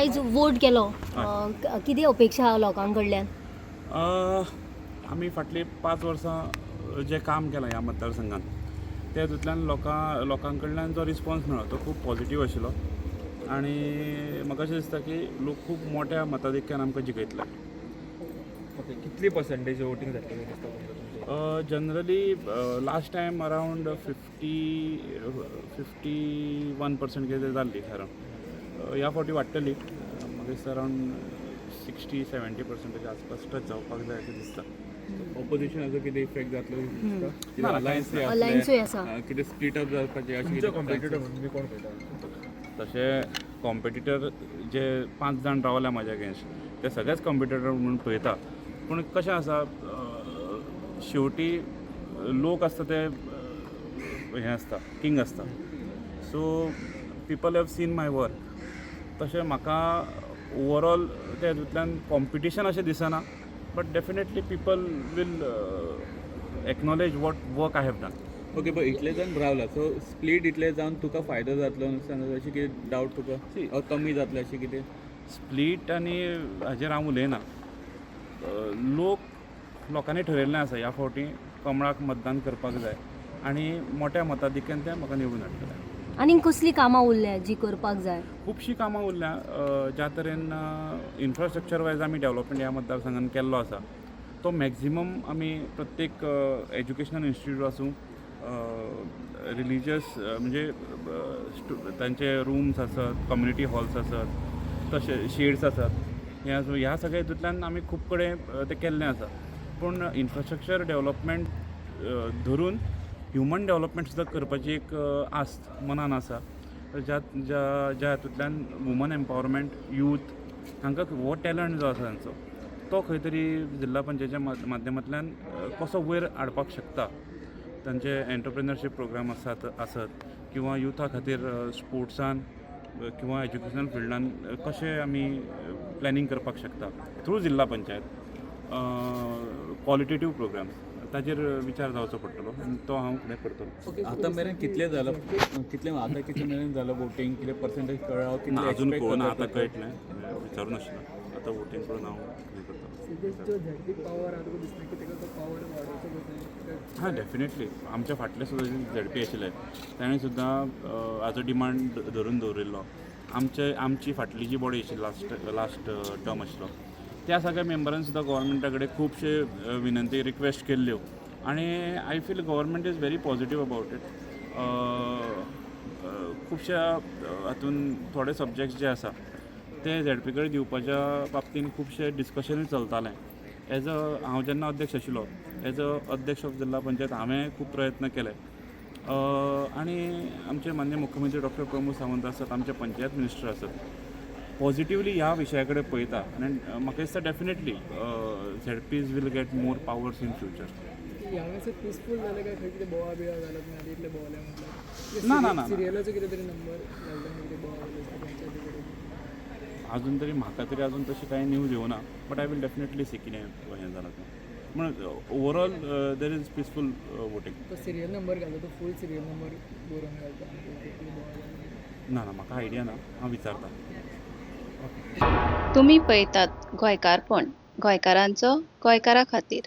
आयज वोट केलो कितें अपेक्षा आहा लोकां कडल्यान? आमी फाटलीं 5 वर्सां जें काम केलां ह्या मतदारसंघात ते हातूंतल्यान लोकां कडल्यान जो रिस्पॉन्स मेळ्ळो तो खूब पॉझिटीव आशिल्लो आनी म्हाका अशें दिसता की लोक खूब मोठ्या मताधिक्यान आमकां जिखयतले. ओके, कितली पर्संटेज वोटींग जातली दिसता तुमकां? जनरली लास्ट टायम अरावंड 51% कितें जाल्ली खरें. ह्या फावटी वाडटली. म्हाका दिसता अरावंड 60-70% आसपास टच जावपाक जाय अशें दिसता. ऑपोजिशनाचो कितें इफेक्ट जातलो ना, अलायन्सूय आसा. कितें स्प्लीट अप जावपाचें अशें कॉम्पिटिटर म्हणून कोण पळयता? तशें कॉम्पिटिटर जे 5 जाण रावल्या म्हाज्या अगेन्स्ट ते सगळेच कॉम्पिटिटर म्हणून पळयता. पूण कशें आसा शेवटी लोक आसता ते हें आसता किंग आसता. So people have seen my work. तशें म्हाका ओवरऑल ते हातूंतल्यान कॉम्पिटिशन अशें दिसना. But definitely people will acknowledge what work I have done. Okay, but इतले जाण रावला सो स्प्लीट इतले जावन तुका फायदो जातलो अशें कितें डावट तुका कमी जातलें अशें कितें? स्प्लीट आनी हाजेर हांव उलयना. लोकांनी ठरयल्लें आसा ह्या फावटी कमळाक मतदान करपाक जाय आनी मोठ्या मताधिक्यान ते म्हाका निवडून हाडटले. आनीक कसलीं कामां उरल्या जी करपाक जाय? खुबशीं कामां उरल्या. ज्या तरेन इन्फ्रास्ट्रक्चर वायज आमी डेवलपमेंट ह्या मतदारसंघान केल्लो आसा तो मॅक्झिमम आमी प्रत्येक एज्युकेशनल इन्स्टिट्यूट आसूं रिलिजियस म्हणजे तांचे रूम्स आसात, कम्युनिटी हॉल्स आसात, तशे शेड्स आसात, ह्या सगळ्या हितूंतल्यान आमी खूब कडेन तें केल्लें आसा. पूण इन्फ्रास्ट्रक्चर डेवलपमेंट धरून ह्युमन डेवलपमेंट सुद्दां करपाची एक आस्त मनान आसा. ज्या हातूंतल्यान वुमन एम्पावरमेंट, यूथ हांकां हो टॅलंट जो आसा तांचो तो खंय तरी जिल्ला पंचायतीच्या माध्यमांतल्यान कसो वयर हाडपाक शकता. तांचे एंटरप्रेनरशीप प्रोग्राम आसत किंवा युथा खातीर स्पोर्ट्सान किंवा एज्युकेशनल फिल्डान कशें आमी प्लॅनिंग करपाक शकता थ्रू जिल्ला पंचायत. क्वॉलिटेटीव प्रोग्राम्स ताजेर विचार जावचो पडटलो आनी तो हांव फुडें करतलो. आतां मेरेन कितलें जालां कितले मेरेन जालां वोटींग? कितें पर्संटेज कळ्ळा? ना अजून कळना. आतां कळटलें. विचारूं नाशिल्लें. आतां वोटींग करून हांव हें करतलो. हां, डेफिनेटली. आमचे फाटले सुद्दां झेडपी आशिल्ले ताणें सुद्दां हाजो डिमांड धरून दवरिल्लो. आमची फाटली जी बॉडी आशिल्ली लास्ट टर्म आशिल्लो त्या सगळ्या मेंबरान सुद्दां गव्हर्मेंटा कडेन खुबशे विनंती रिक्वेस्ट केल्ल्यो आनी I feel government is very positive about it. खुबश्या हातून थोडे सब्जेक्ट्स जे आसा ते झेडपी कडेन दिवपाच्या बाबतीन खुबशे डिस्कशनूय चलतालें. हांव जेन्ना अध्यक्ष आशिल्लो एज अ अध्यक्ष ऑफ जिल्ला पंचायत हांवें खूब प्रयत्न केले आनी आमचे माननीय मुख्यमंत्री डॉक्टर प्रमोद सावंत आसात, आमचे पंचायत मिनिस्टर आसात, पॉझिटिवली ह्या विशया कडेन पळयता आनी म्हाका दिसता definitely ZPs will get more powers in future. ना अजून तरी म्हाका तरी अजून तशी कांय न्यूज येवना. But I will definitely see कितें हें जालां तें. पूण overall there is peaceful voting. Serial number घालता तो फूल सिरियल नंबर बरोवन घालता. ना म्हाका आयडिया ना. हांव विचारतां. तुम्ही पळयतात गोंयकारपण, गोंयकारांचो गोंयकारा खातीर.